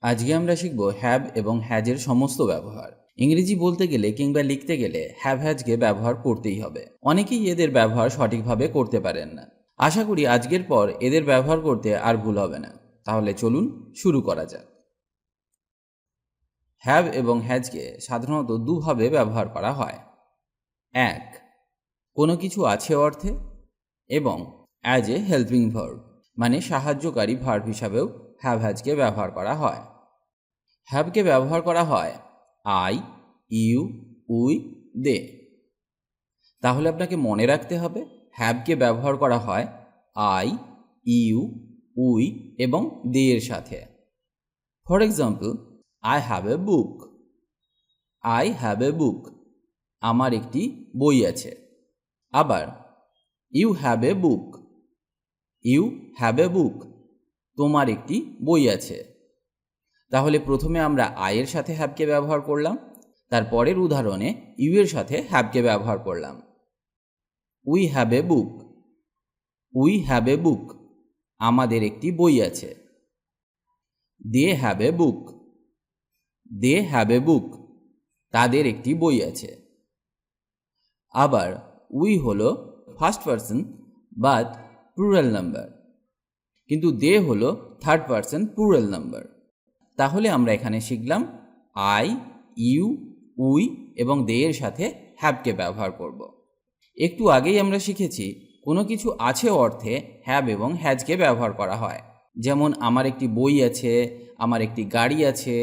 আজকে আমরা শিখব হ্যাভ এবং হ্যাজের সমস্ত ব্যবহার। ইংরেজি বলতে গেলে কিংবা লিখতে গেলে হ্যাভ হ্যাজকে ব্যবহার করতেই হবে। অনেকেই এদের ব্যবহার সঠিকভাবে করতে পারেন না। আশা করি আজকের পর এদের ব্যবহার করতে আর ভুল হবে না। তাহলে চলুন শুরু করা যাক। হ্যাভ এবং হ্যাজকে সাধারণত দুভাবে ব্যবহার করা হয়। এক, কোনো কিছু আছে অর্থে, এবং অ্যাজ এ হেল্পিং ভার্ব মানে সাহায্যকারী ভার্ব হিসাবেও হ্যাভ হ্যাজকে ব্যবহার করা হয়। হ্যাভকে ব্যবহার করা হয় আই, ইউ, উই, দে। তাহলে আপনাকে মনে রাখতে হবে হ্যাভকে ব্যবহার করা হয় আই, ইউ, উই এবং দে এর সাথে। For example, I have a book. I have a book, আমার একটি বই আছে। আবার you have a book. You have a book, তোমার একটি বই আছে। তাহলে প্রথমে আমরা আয়ের সাথে হ্যাভকে ব্যবহার করলাম, তারপরের উদাহরণে ইউ এর সাথে হ্যাভকে ব্যবহার করলাম। We have a book. We have a book, আমাদের একটি বই আছে। They have a book. They have a বুক, তাদের একটি বই আছে। আবার উই হলো first person but plural number, কিন্তু দে হলো থার্ড পারসন প্লুরাল নাম্বার। তাহলে আমরা এখানে শিখলাম আই, ইউ, উই এবং দে এর সাথে হ্যাভকে ব্যবহার করব। একটু আগেই আমরা শিখেছি কোনো কিছু আছে অর্থে হ্যাভ এবং হ্যাজকে ব্যবহার করা হয়। যেমন আমার একটি বই আছে, আমার একটি গাড়ি আছে,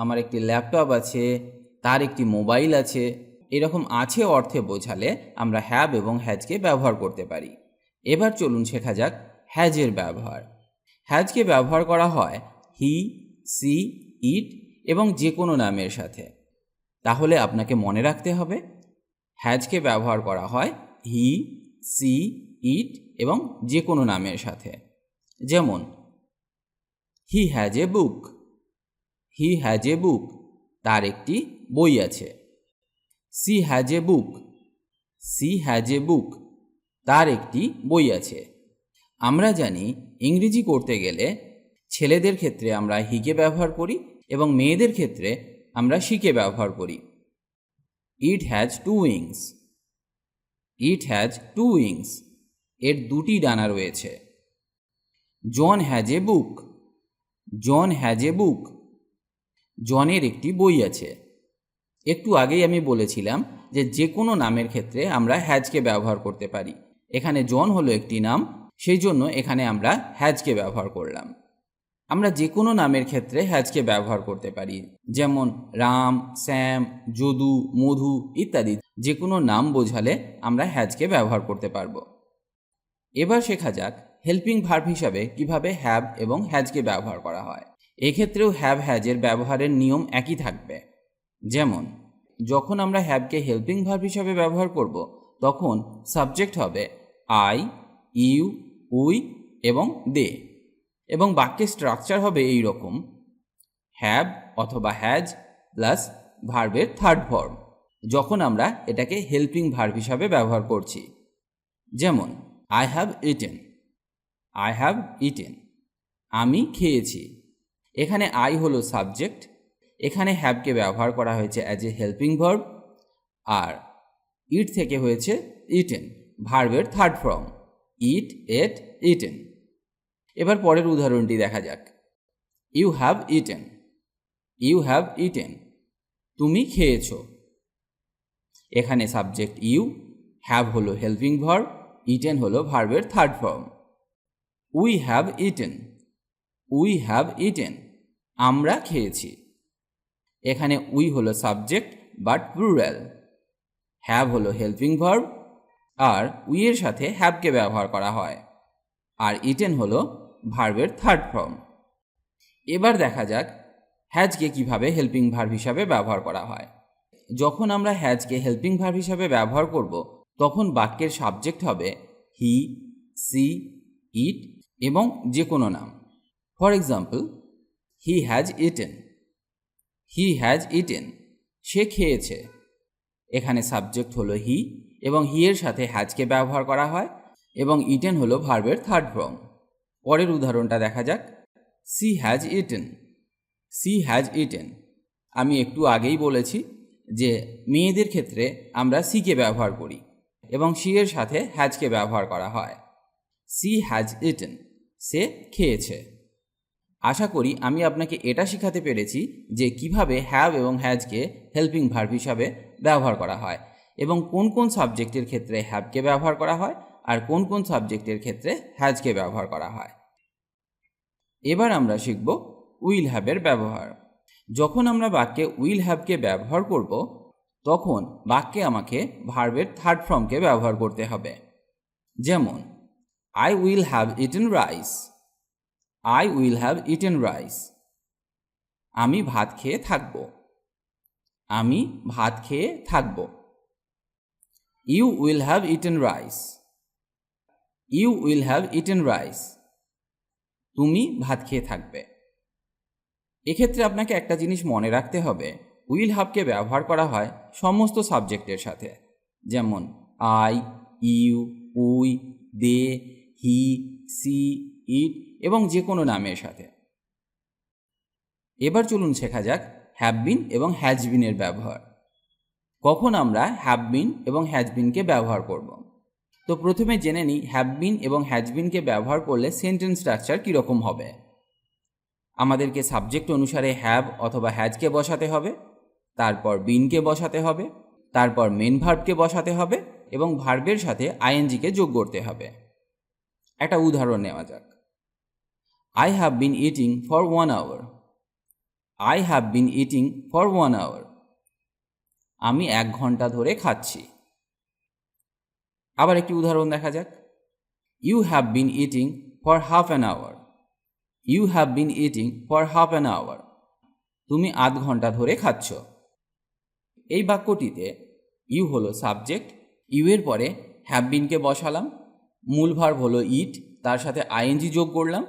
আমার একটি ল্যাপটপ আছে, তার একটি মোবাইল আছে। এরকম আছে অর্থে বোঝালে আমরা হ্যাভ এবং হ্যাজকে ব্যবহার করতে পারি। এবার চলুন শেখা যাক হ্যাজের ব্যবহার। হ্যাজকে ব্যবহার করা হয় হি, সি, ইট এবং যে কোনো নামের সাথে। তাহলে আপনাকে মনে রাখতে হবে হ্যাজকে ব্যবহার করা হয় হি, সি, ইট এবং যে কোনো নামের সাথে। যেমন he has a book. He has a book, তার একটি বই আছে। She has a book. She has a book, তার একটি বই আছে। আমরা জানি ইংরেজি করতে গেলে ছেলেদের ক্ষেত্রে আমরা হিকে ব্যবহার করি এবং মেয়েদের ক্ষেত্রে আমরা শিকে ব্যবহার করি। It has to wings. It has to wings, এর দুটি ডানা রয়েছে। John has a book. John has a বুক, জনের একটি বই আছে। একটু আগেই আমি বলেছিলাম যে কোনো নামের ক্ষেত্রে আমরা হ্যাজকে ব্যবহার করতে পারি। এখানে জন হলো একটি নাম, সেই জন্য এখানে আমরা হ্যাজকে ব্যবহার করলাম। আমরা যে কোনো নামের ক্ষেত্রে হ্যাজকে ব্যবহার করতে পারি, যেমন রাম, শ্যাম, যদু, মধু ইত্যাদি। যে কোনো নাম বোঝালে আমরা হ্যাজকে ব্যবহার করতে পারবো। এবার শেখা যাক হেল্পিং ভার্ব হিসাবে কিভাবে হ্যাভ এবং হ্যাজকে ব্যবহার করা হয়। এক্ষেত্রেও হ্যাভ হ্যাজের ব্যবহারের নিয়ম একই থাকবে। যেমন যখন আমরা হ্যাভকে হেল্পিং ভার্ব হিসাবে ব্যবহার করব, তখন সাবজেক্ট হবে আই, ইউ, উই এবং দে, এবং বাক্যের স্ট্রাকচার হবে এই রকম: হ্যাভ অথবা হ্যাজ প্লাস ভার্বের থার্ড ফর্ম, যখন আমরা এটাকে হেল্পিং ভার্ব হিসাবে ব্যবহার করছি। যেমন I have eaten. I have eaten, আমি খেয়েছি। এখানে আই হলো সাবজেক্ট, এখানে হ্যাভকে ব্যবহার করা হয়েছে অ্যাজ এ হেল্পিং ভার্ব, আর ইট থেকে হয়েছে ইটেন, ভার্বের third form eat, ate, eaten. এবার পরের উদাহরণটি দেখা যাক। You have eaten. You have eaten, তুমি খেয়েছ। এখানে সাবজেক্ট ইউ, হ্যাভ হলো হেল্পিং ভার্ব, ইটেন হলো ভার্বের third form. We have eaten. We have eaten, আমরা খেয়েছি। এখানে উই হলো সাবজেক্ট বাট প্লুরাল, হ্যাভ হলো হেল্পিং ভার্ব, আর উই এর সাথে হ্যাভকে ব্যবহার করা হয়, আর ইটেন হলো ভার্বের থার্ড ফর্ম। এবার দেখা যাক হ্যাজকে কিভাবে হেল্পিং ভার্ব হিসাবে ব্যবহার করা হয়। যখন আমরা হ্যাজকে হেল্পিং ভার্ব হিসাবে ব্যবহার করব, তখন বাক্যের সাবজেক্ট হবে হি, সি, ইট এবং যে কোনো নাম। For example, he has eaten. He has eaten, সে খেয়েছে। এখানে সাবজেক্ট হলো হি এবং হি এর সাথে হ্যাজকে ব্যবহার করা হয়, এবং ইটেন হলো ভার্বের থার্ড ফর্ম। পরের উদাহরণটা দেখা যাক। She has eaten. She has eaten. আমি একটু আগেই বলেছি যে মেয়েদের ক্ষেত্রে আমরা সিকে ব্যবহার করি এবং সি এর সাথে হ্যাজকে ব্যবহার করা হয়। সি হ্যাজ ইটেন, সে খেয়েছে। আশা করি আমি আপনাকে এটা শেখাতে পেরেছি যে কিভাবে হ্যাভ এবং হ্যাজকে হেল্পিং ভার্ব হিসাবে ব্যবহার করা হয় এবং কোন কোন সাবজেক্টের ক্ষেত্রে হ্যাভকে ব্যবহার করা হয় আর কোন কোন সাবজেক্টের ক্ষেত্রে হ্যাজকে ব্যবহার করা হয়। এবার আমরা শিখব উইল হ্যাভের ব্যবহার। যখন আমরা বাক্যে উইল হ্যাভকে ব্যবহার করব তখন বাক্যে আমাকে ভার্বের থার্ড ফর্মকে ব্যবহার করতে হবে। যেমন I will have eaten rice. I will have eaten rice. আমি ভাত খেয়ে থাকব। আমি ভাত খেয়ে থাকব। You will have eaten rice. You will have eaten rice. তুমি ভাত খেয়ে থাকবে। এক্ষেত্রে আপনাকে একটা জিনিস মনে রাখতে হবে, উইল হ্যাভকে ব্যবহার করা হয় সমস্ত সাবজেক্টের সাথে, যেমন I, you, we, they, he, she, it এবং যে কোনো নামের সাথে। এবার চলুন শেখা যাক হ্যাভ বিন এবং হ্যাজ বিনের ব্যবহার। কখন আমরা হ্যাভ বিন এবং হ্যাজ বিনকে ব্যবহার করব। তো প্রথমে জেনে নিই হ্যাভ বিন এবং হ্যাজ বিনকে ব্যবহার করলে সেন্টেন্স স্ট্রাকচার কীরকম হবে। আমাদেরকে সাবজেক্ট অনুসারে হ্যাভ অথবা হ্যাজকে বসাতে হবে, তারপর বিনকে বসাতে হবে, তারপর মেন ভার্বকে বসাতে হবে এবং ভার্বের সাথে আইএনজিকে যোগ করতে হবে। একটা উদাহরণ নেওয়া যাক। I have been eating for 1 hour. I have been eating for 1 hour. আমি 1 ঘন্টা ধরে খাচ্ছি। আবার একটি উদাহরণ দেখা যাক। You have been eating for half an hour. You have been eating for half an hour. তুমি 1/2 ঘন্টা ধরে খাচ্ছ। এই বাক্যটিতে ইউ হলো সাবজেক্ট, ইউ এর পরে হ্যাভ বিনকে বসালাম, মূল ভার্ব হলো ইট, তার সাথে আইএনজি যোগ করলাম,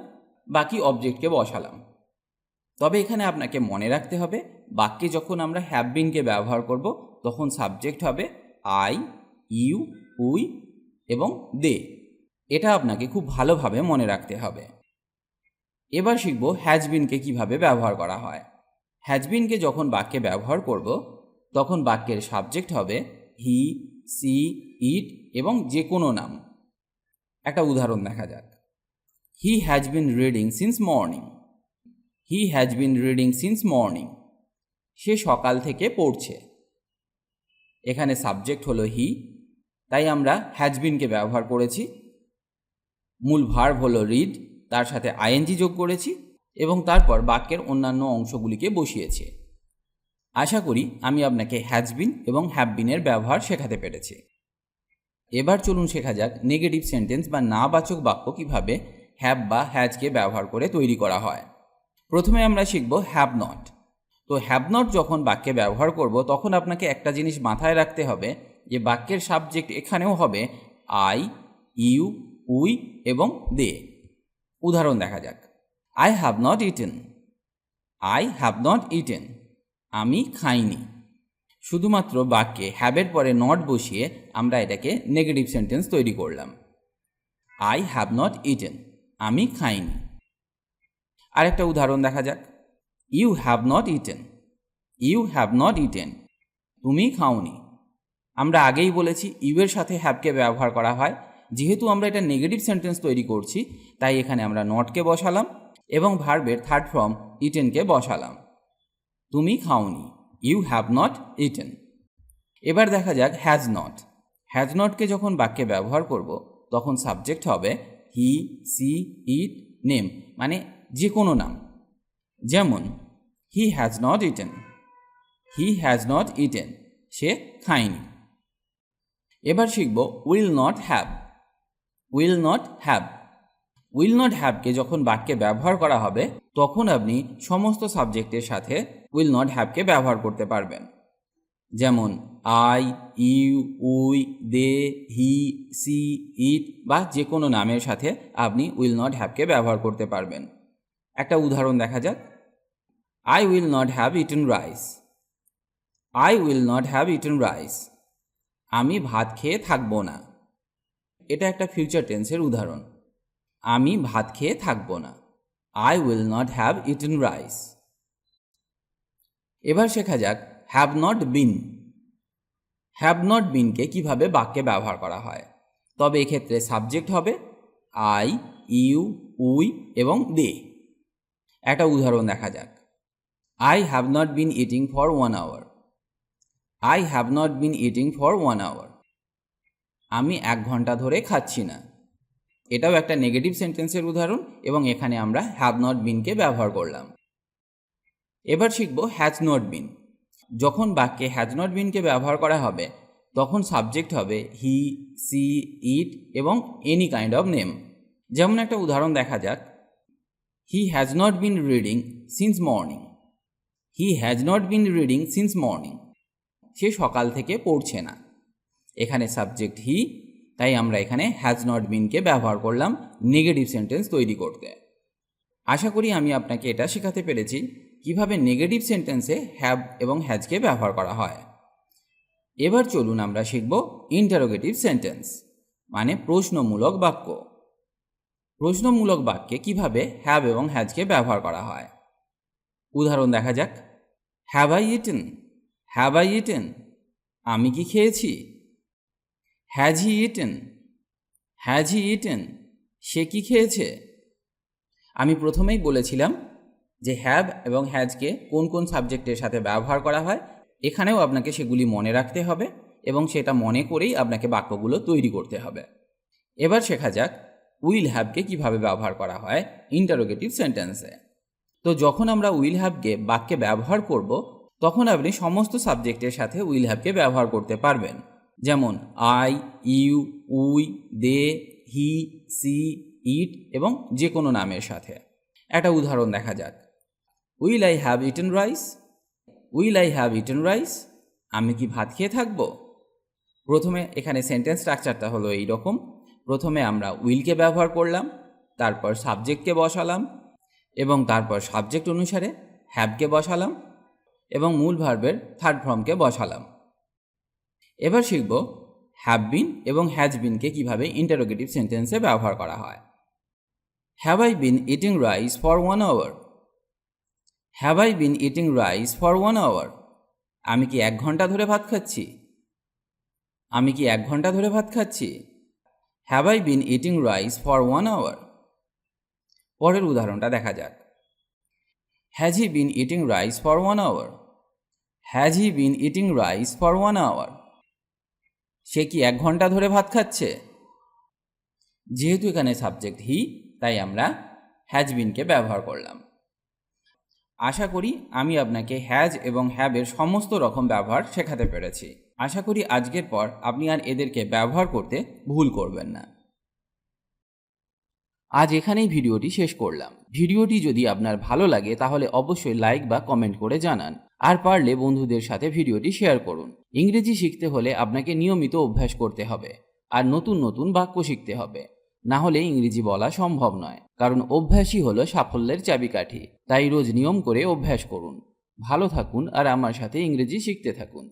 বাকি অবজেক্টকে বসালাম। তবে এখানে আপনাকে মনে রাখতে হবে বাক্যে যখন আমরা হ্যাভ বিনকে ব্যবহার করব তখন সাবজেক্ট হবে আই, ইউ, উই এবং দে। এটা আপনাকে খুব ভালোভাবে মনে রাখতে হবে। এবার শিখব হ্যাজ বিনকে কীভাবে ব্যবহার করা হয়। হ্যাজ বিনকে যখন বাক্যে ব্যবহার করব তখন বাক্যের সাবজেক্ট হবে হি, সি, ইট এবং যে কোনো নাম। একটা উদাহরণ দেখা যাক। He has been reading since morning. He has been reading since morning. সে সকাল থেকে পড়ছে। এখানে সাবজেক্ট হলো হি, তাই আমরা হ্যাজ বিনকে ব্যবহার করেছি। মূল ভার্ব হলো রিড, তার সাথে আইএনজি যোগ করেছি এবং তারপর বাক্যের অন্যান্য অংশগুলিকে বসিয়েছি। আশা করি আমি আপনাকে হ্যাজ বিন এবং হ্যাভ বিনের ব্যবহার শেখাতে পেরেছি। এবার চলুন শেখা যাক নেগেটিভ সেন্টেন্স বা নাবাচক বাক্য কিভাবে হ্যাভ বা হ্যাজকে ব্যবহার করে তৈরি করা হয়। প্রথমে আমরা শিখব হ্যাভ নট। তো হ্যাভ নট যখন বাক্যে ব্যবহার করব তখন আপনাকে একটা জিনিস মাথায় রাখতে হবে যে বাক্যের সাবজেক্ট এখানেও হবে আই, ইউ, উই এবং দে। উদাহরণ দেখা যাক। I have not eaten. I have not eaten. আমি খাইনি। শুধুমাত্র বাক্যে হ্যাভের পরে নট বসিয়ে আমরা এটাকে নেগেটিভ সেন্টেন্স তৈরি করলাম। আই হ্যাভ নট ইটেন, আমি খাইনি। আরেকটা উদাহরণ দেখা যাক। You have not eaten. You have not eaten, তুমি খাওনি। আমরা আগেই বলেছি ইউ এর সাথে হ্যাভকে ব্যবহার করা হয়। যেহেতু আমরা এটা নেগেটিভ সেন্টেন্স তৈরি করছি তাই এখানে আমরা নটকে বসালাম এবং ভার্বের থার্ড ফর্ম ইটেনকে বসালাম। তুমি খাওনি, ইউ হ্যাভ নট ইটেন। এবার দেখা যাক হ্যাজ নট। হ্যাজ নটকে যখন বাক্যে ব্যবহার করব তখন সাবজেক্ট হবে হি, সি, ইট, নেম, মানে যে কোনো নাম। যেমন he has not eaten. He has not eaten, সে খায়নি। এবার শিখব will not have. Will not have. Will not হ্যাভকে যখন বাক্যে ব্যবহার করা হবে তখন আপনি সমস্ত সাবজেক্টের সাথে উইল নট হ্যাভকে ব্যবহার করতে পারবেন। যেমন I, you, we, they, he, she, it বা যে কোনো নামের সাথে আপনি উইল নট হ্যাভকে ব্যবহার করতে পারবেন। একটা উদাহরণ দেখা যাক। I will not have eaten rice. I will not have eaten rice, আমি ভাত খেয়ে থাকবো না। এটা একটা ফিউচার টেন্সের উদাহরণ। আমি ভাত খেয়ে থাকবো না। I will not have eaten rice. এবার শেখা যাক have not been. Have not বিনকে কিভাবে বাক্যে ব্যবহার করা হয়। তবে এক্ষেত্রে সাবজেক্ট হবে আই, ইউ, উই এবং দে। একটা উদাহরণ দেখা যাক। I have not been eating for 1 hour. I have not been eating for 1 hour. আমি 1 ঘন্টা ধরে খাচ্ছি না। এটাও একটা নেগেটিভ সেন্টেন্সের উদাহরণ এবং এখানে আমরা হ্যাভ নট বিনকে ব্যবহার করলাম। এবার শিখব হ্যাজ নট বিন। যখন বাক্যে হ্যাজ নট বিনকে ব্যবহার করা হবে তখন সাবজেক্ট হবে হি, সি, ইট এবং এনি কাইন্ড অফ নেম। যেমন একটা উদাহরণ দেখা যাক। He has not been reading since morning. He has not been reading since morning. সে সকাল থেকে পড়ছে না। এখানে সাবজেক্ট হি, তাই আমরা এখানে হ্যাজ নট বিনকে ব্যবহার করলাম নেগেটিভ সেন্টেন্স তৈরি করতে। আশা করি আমি আপনাকে এটা শেখাতে পেরেছি কিভাবে নেগেটিভ সেন্টেন্সে হ্যাভ এবং হ্যাজকে ব্যবহার করা হয়। এবার চলুন আমরা শিখব ইন্টারোগেটিভ সেন্টেন্স, মানে প্রশ্নমূলক বাক্য। প্রশ্নমূলক বাক্যে কিভাবে হ্যাভ এবং হ্যাজকে ব্যবহার করা হয়। উদাহরণ দেখা যাক। Have I eaten? Have I eaten? আমি কি খেয়েছি? Has he eaten? Has he eaten? সে কি খেয়েছে? আমি প্রথমেই বলেছিলাম যে হ্যাভ এবং হ্যাজকে কোন কোন সাবজেক্টের সাথে ব্যবহার করা হয়। এখানেও আপনাকে সেগুলি মনে রাখতে হবে এবং সেটা মনে করেই আপনাকে বাক্যগুলো তৈরি করতে হবে। এবার শেখা যাক উইল হ্যাভকে কিভাবে ব্যবহার করা হয় ইন্টারোগেটিভ সেন্টেন্সে। তো যখন আমরা উইল হ্যাভকে বাক্যে ব্যবহার করব তখন আপনি সমস্ত সাবজেক্টের সাথে উইল হ্যাভকে ব্যবহার করতে পারবেন। যেমন I, you, we, they, he, she, it এবং যে কোনো নামের সাথে। একটা উদাহরণ দেখা যাক। Will I have eaten rice? Will I have eaten rice? আমি কি ভাত খেয়ে থাকবো? প্রথমে এখানে সেন্টেন্স স্ট্রাকচারটা হলো এইরকম। প্রথমে আমরা উইলকে ব্যবহার করলাম, তারপর সাবজেক্টকে বসালাম এবং তারপর সাবজেক্ট অনুসারে হ্যাভকে বসালাম এবং মূল ভার্বের থার্ড ফর্মকে বসালাম। এবার শিখব হ্যাভ বিন এবং হ্যাজ বিনকে কিভাবে ইন্টারোগেটিভ সেন্টেন্সে ব্যবহার করা হয়। Have I been eating rice for 1 hour? Have I been eating rice for 1 hour? আমি কি 1 ঘন্টা ধরে ভাত খাচ্ছি? আমি কি 1 ঘন্টা ধরে ভাত খাচ্ছি? Have I been eating rice for 1 hour? পরের উদাহরণটা দেখা যাক। Has he been eating rice for 1 hour? Has he been eating rice for 1 hour? সে কি 1 ঘন্টা ধরে ভাত খাচ্ছে? যেহেতু এখানে সাবজেক্ট হি, তাই আমরা হ্যাজ বিনকে ব্যবহার করলাম। আশা করি আমি আপনাকে হ্যাজ এবং হ্যাভের সমস্ত রকম ব্যবহার শেখাতে পেরেছি। আশা করি আজকের পর আপনি আর এদেরকে ব্যবহার করতে ভুল করবেন না। আজ এখানেই ভিডিওটি শেষ করলাম। ভিডিওটি যদি আপনার ভালো লাগে তাহলে অবশ্যই লাইক বা কমেন্ট করে জানান, আর পারলে বন্ধুদের সাথে ভিডিওটি শেয়ার করুন। ইংরেজি শিখতে হলে আপনাকে নিয়মিত অভ্যাস করতে হবে আর নতুন নতুন বাক্য শিখতে হবে, না হলে ইংরেজি বলা সম্ভব নয়। কারণ অভ্যাসই হলো সাফল্যের চাবিকাঠি। তাই রোজ নিয়ম করে অভ্যাস করুন। ভালো থাকুন আর আমার সাথে ইংরেজি শিখতে থাকুন।